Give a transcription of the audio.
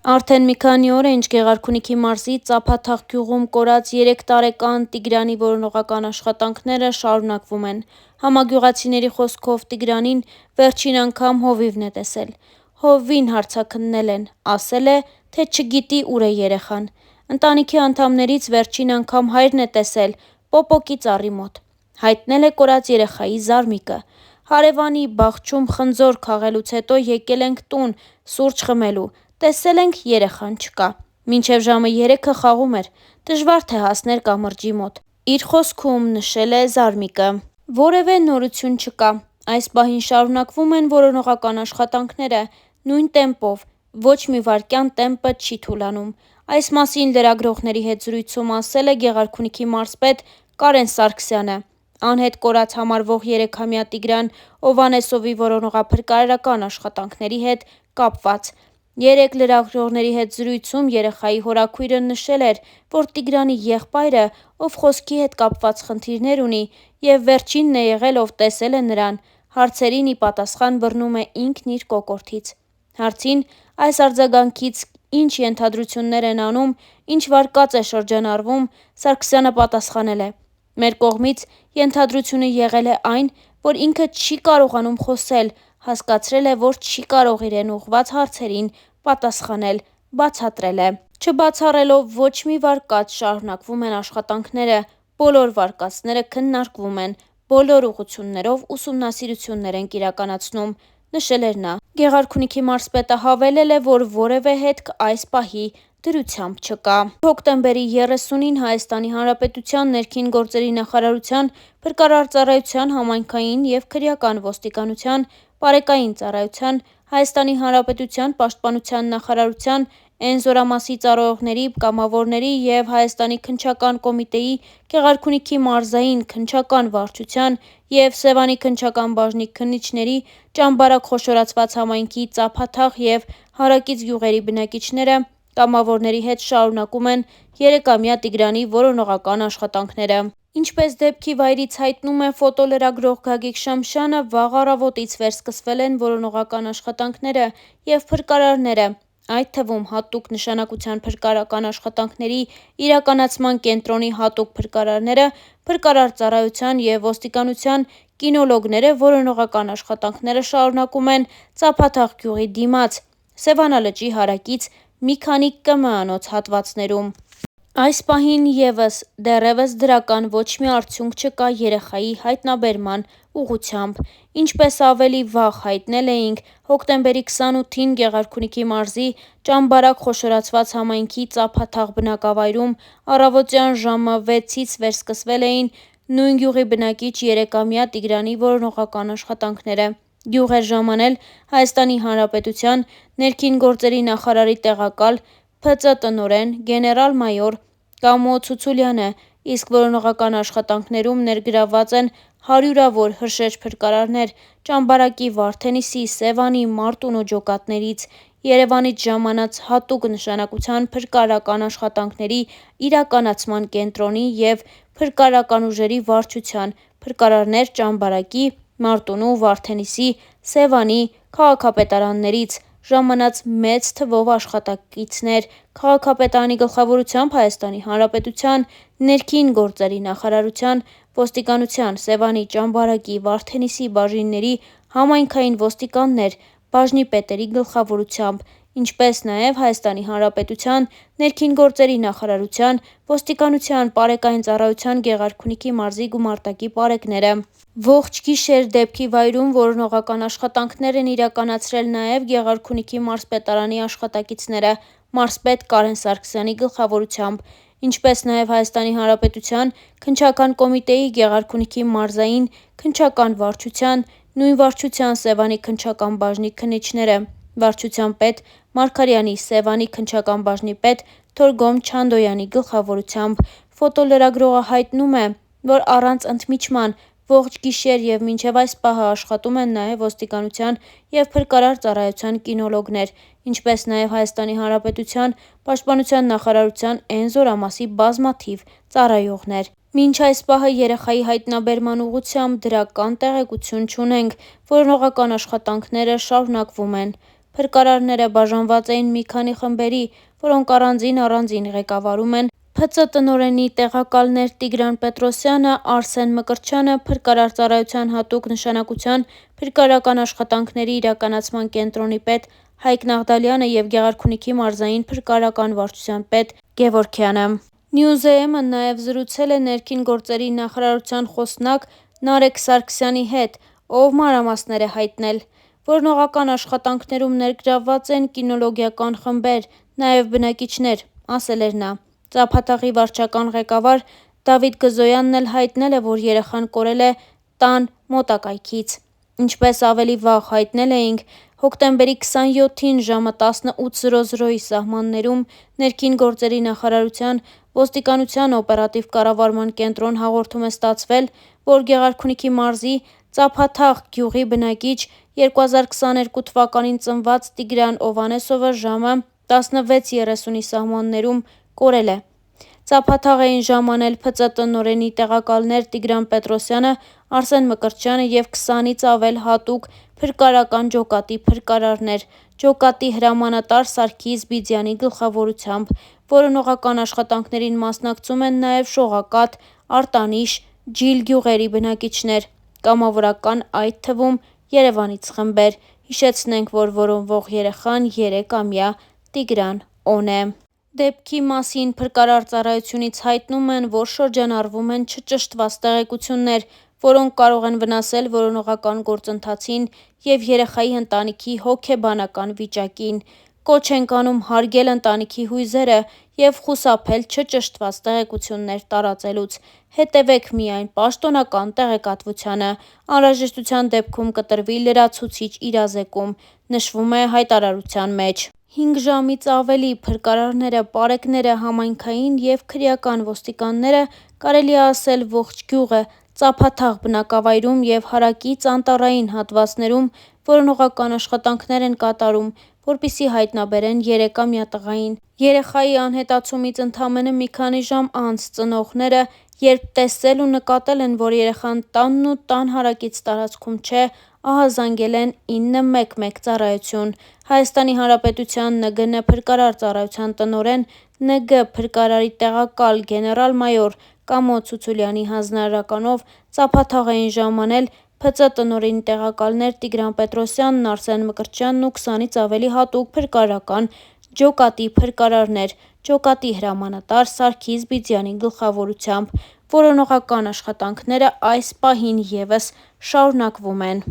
Արդեն մի քանի օր է, ինչ Գեղարքունիքի մարզի Ծափաթաղ գյուղում կորած 3 տարեկան Տիգրանի որոնողական աշխատանքները շարունակվում են։ Համագյուղացիների խոսքով Տիգրանին վերջին անգամ հովիվն է տեսել։ Հովվին հարցաքննել են, ասել է, թե չգիտի ուր է երեխան։ Ընտանիքի անդամներից վերջին անգամ հայրն է տեսել Պոպոկի ծառի մոտ։ Հայտնել է կորած երեխայի զարմիկը։ Հարևանի բախչում խնձոր քաղելուց հետո եկել ենք տուն սուրճ խմելու, տեսել ենք երեխան չկա։ Մինչև ժամը 3-ը խաղում էր, դժվար թե հասներ կամրջի մոտ։ Իր խոսքում նշել է զարմիկը։ Որևէ նորություն չկա։ Այս պահին շարունակվում են որոնողական աշխատանքները նույն տեմպով, ոչ մի վայրկյան տեմպը չի թուլանում։ Այս մասին լրագրողների հետ զրույցում ասել է Գեղարքունիքի մարզպետ Կարեն Սարգսյանը։ Անհետ կորած համարվող 3-ամյա Տիգրան Օվանեսովի որոնողափրկարարական աշխատանքների հետ կապված։ Երեկ լրագրողների հետ զրույցում երեխայի հորաքույրը նշել էր, որ Տիգրանի եղբայրը, ով խոսքի հետ կապված խնդիրներ ունի, և վերջինն է եղել, ով տեսել է նրան, հարցերին ի պատասխան բռնում է ինքն իր կոկորդից։ Հարցին այս արձագանքից ինչ ենթադրություններ են անում, ինչ վարկած է շրջանառվում, Սարգսյանը պատասխանել է. «Մեր կողմից ենթադրությունը եղել է այն, որ ինքը չի կարողանում խոսել, հասկացրել է, որ չի կարող իրեն ուղղված հարցերին պատասխանել», բացատրել է։ Չբացառելով ոչ մի վարկած, շարունակվում են աշխատանքները, բոլոր վարկածները քննարկվում են, բոլոր ուղղություններով ուսումնասիրություններ ենք իրականացնում, նշել էր նա։ Գեղարքունիքի մարզպետը հավելել է, որ որևէ հետք այս պահի դրությամբ չկա։ Հոկտեմբերի 30-ին Հայաստանի Հանրապետության ներքին գործերի նախարարության, Փրկարար ծառայության, Համայնքային և քրեական ոստիկանության, Պարեկային ծառայության, Հայաստանի Հանրապետության Պաշտպանության նախարարության, Էն զորամասի ծառայողների, կամավորների և Հայաստանի քննչական կոմիտեի, Գեղարքունիքի մարզային քննչական վարչության և Սևանի քննչական բաժնի քննիչների, Ճամբարակ խոշորացված համայնքի Ծափաթաղ և հարակից գյուղերի բնակիչները կամավորների հետ շարունակում են 3-ամյա Տիգրանի որոնողական աշխատանքները։ Ինչպես դեպքի վայրից հայտնում է ֆոտոլրագրող Գագիկ Շամշյանը, վաղ առավոտից վերսկսվել են որոնողական աշխատանքները և փրկարարները, այդ թվում հատուկ նշանակության փրկարարական աշխատանքների իրականացման կենտրոնի հատուկ փրկարարները, Փրկարար ծառայության և ոստիկանության կինոլոգները որոնողական աշխատանքները շարունակում են Ծափաթաղ գյուղի դիմաց, Սևանա լճի հարակից մի քանի կմ անոց հատվածներում։ Այս պահին ևս դեռևս դրական ոչ մի արդյունք չկա երեխայի հայտնաբերման ուղղությամբ։ Ինչպես ավելի վաղ հայտնել էինք, հոկտեմբերի 28-ին Գեղարքունիքի մարզի Ճամբարակ խոշորացված համայնքի Ծափաթաղ բնակավայրում առավոտյան ժամը 6-ից վերսկսվել էին նույն գյուղի բնակիչ 3-ամյա Տիգրանի որոնողական աշխատանքները։ Գյուղ էր ժամանել Հայաստանի Հանրապետության ներքին գործերի նախարարի տեղակալ, ՓԾ տնօրեն գեներալ-մայոր Կամո Ցուցուլյանը, իսկ որոնողական աշխատանքներում ներգրավված են հարյուրավոր հրշեջ փրկարարներ Ճամբարակի, Վարդենիսի, Սևանի, Մարտունու ջոկատներից, Երևանից ժամանած հատուկ նշանակության փրկարարական աշխատանքների իրականացման կենտրոնի և փրկարարական ուժերի վարչության փրկարարներ Ճամբարակի, Մարտունու, Վարդենիսի, Սևանի քաղաքապետարաններից ժամանած մեծ թվով աշխատակիցներ, քաղաքապետարանի գլխավորությամբ Հայաստանի Հանրապետության ներքին գործերի նախարարության, ոստիկանության, Սևանի, Ճամբարակի, Վարդենիսի բաժինների համայնքային ոստիկաններ, բաժնի պետերի գլխավորությամբ, ինչպես նաև Հայաստանի Հանրապետության ներքին գործերի նախարարության, ոստիկանության, Պարեկային ծառայության Գեղարքունիքի մարզի գումարտակի պարեկները։ Ողջ գիշեր դեպքի վայրում որոնողական աշխատանքներ են իրականացրել նաև Գեղարքունիքի մարզպետարանի աշխատակիցները մարզպետ Կարեն Սարգսյանի գլխավորությամբ, ինչպես նաև Հայաստանի Հանրապետության քննչական կոմիտեի Գեղարքունիքի մարզային քննչական վարչության, նույն վարչության Սևանի քննչական բաժնի քննիչները, վարչության պետ Մարգարյանի, Սևանի քննչական բաժնի պետ Թորգոմ Չանդոյանի գլխավորությամբ։ Ֆոտոլրագրողը հայտնում է, որ առանց ընդմիջման ողջ գիշեր և մինչև այս պահը աշխատում են նաև ոստիկանության և Փրկարար ծառայության կինոլոգներ, ինչպես նաև Հայաստանի Հանրապետության Պաշտպանության նախարարության Էն զորամասի բազմաթիվ ծառայողներ։ Մինչ այս պահը երեխայի հայտնաբերման ուղղությամբ դրական տեղեկություն չունենք, որոնողական աշխատանքները շարունակվում են։ Փրկարարները բաժանված էին մի քանի խմբերի, որոնք առանձին ղեկավարում են ՓԾ տնօրենի տեղակալներ Տիգրան Պետրոսյանը, Արսեն Մկրտչյանը, Փրկարար ծառայության հատուկ նշանակության փրկարարական աշխատանքների իրականացման կենտրոնի պետ Հայկ Նաղդալյանը և Գեղարքունիքի մարզային փրկարարական վարչության պետ Գևորգյանը։ ՆյուզէէՄ-ը նաև զրուցել է ներքին գործերի նախարարության խոսնակ Նարեկ Սարգսյանի հետ, ով մանրամասներ է հայտնել։ Որոնողական աշխատանքներում ներգրավված են կինոլոգիական խմբեր, նաև բնակիչներ, ասել էր նա։ Ծափաթաղի վարչական ղեկավար Դավիթ Գզոյանն էլ հայտնել է, որ երեխան կորել է տան մոտակայքից։ Ինչպես ավելի վաղ հայտնել էինք, հոկտեմբերի 27-ին ժամը 18:00-ի սահմաններում ներքին գործերի նախարարության ոստիկանության օպերատիվ կառավարման կենտրոն հաղորդում է ստացվել, որ Գեղարքունիքի մարզի Ծափաթաղ գյուղի բնակիչ 2022 թվականին ծնված Տիգրան Օվանեսովը ժամը 16:30-ի սահմաններում կորել է։ Ծափաթաղ էին ժամանել ՓԾ տնօրենի տեղակալներ Տիգրան Պետրոսյանը, Արսեն Մկրտչյանը և 20-ից ավել հատուկ փրկարարական ջոկատի փրկարարներ՝ ջոկատի հրամանատար Սարգիս Բիձյանի գլխավորությամբ։ Որոնողական աշխատանքներին մասնակցում են նաև Շողակաթ, Արտանիշ, Ջիլ գյուղերի բնակիչներ, կամավորական, այդ թվում Երևանից խմբեր։ Հիշեցնենք, որ որոնվող երեխան 3-ամյա Տիգրան Օ-ն է։ Դեպքի մասին Փրկարար ծառայությունից հայտնում են, որ շրջանառվում են չճշտված տեղեկություններ, որոնք կարող են վնասել որոնողական գործընթացին և երեխայի ընտանիքի հոգեբանական վիճակին։ Կոչ ենք անում հարգել ընտանիքի հույզերը և խուսափել չճշտված տեղեկություններ տարածելուց։ Հետևեք միայն պաշտոնական տեղեկատվությանը։ Անհրաժեշտության դեպքում կտրվի լրացուցիչ իրազեկում, նշվում է հայտարարության մեջ։ 5 ժամից ավելի փրկարարները, պարեկները, համայնքային և քրեական ոստիկանները, կարելի է ասել ողջ գյուղը, Ծափաթաղ բնակավայրում և հարակից անտառային հատվածներում որոնողական աշխատանքներ են կատարում, որպեսզի հայտնաբերեն 3-ամյա տղային։ Երեխայի անհետացումից ընդամենը մի քանի ժամ անց ծնողները, երբ տեսել ու նկատել են, որ երեխան տանն ու տան հարակից տարածքում չէ, ահազանգել են 911 ծառայություն։ ՀՀ ՆԳՆ Փրկարար ծառայության տնօրեն, ՆԳ փրկարարի տեղակալ գեներալ-մայոր Կամո Ցուցուլյանի հանձնարարականով Ծափաթաղ էին ժամանել ՓԾ տնօրենի տեղակալներ Տիգրան Պետրոսյանն, Արսեն Մկրտչյանն ու 20-ից ավելի հատուկ փրկարարական ջոկատի փրկարարներ՝ ջոկատի հրամանատար Սարգիս Բիձյանի գլխավորությամբ։ Որոնողական աշխատանքները այս պահին ևս շարունակվում են։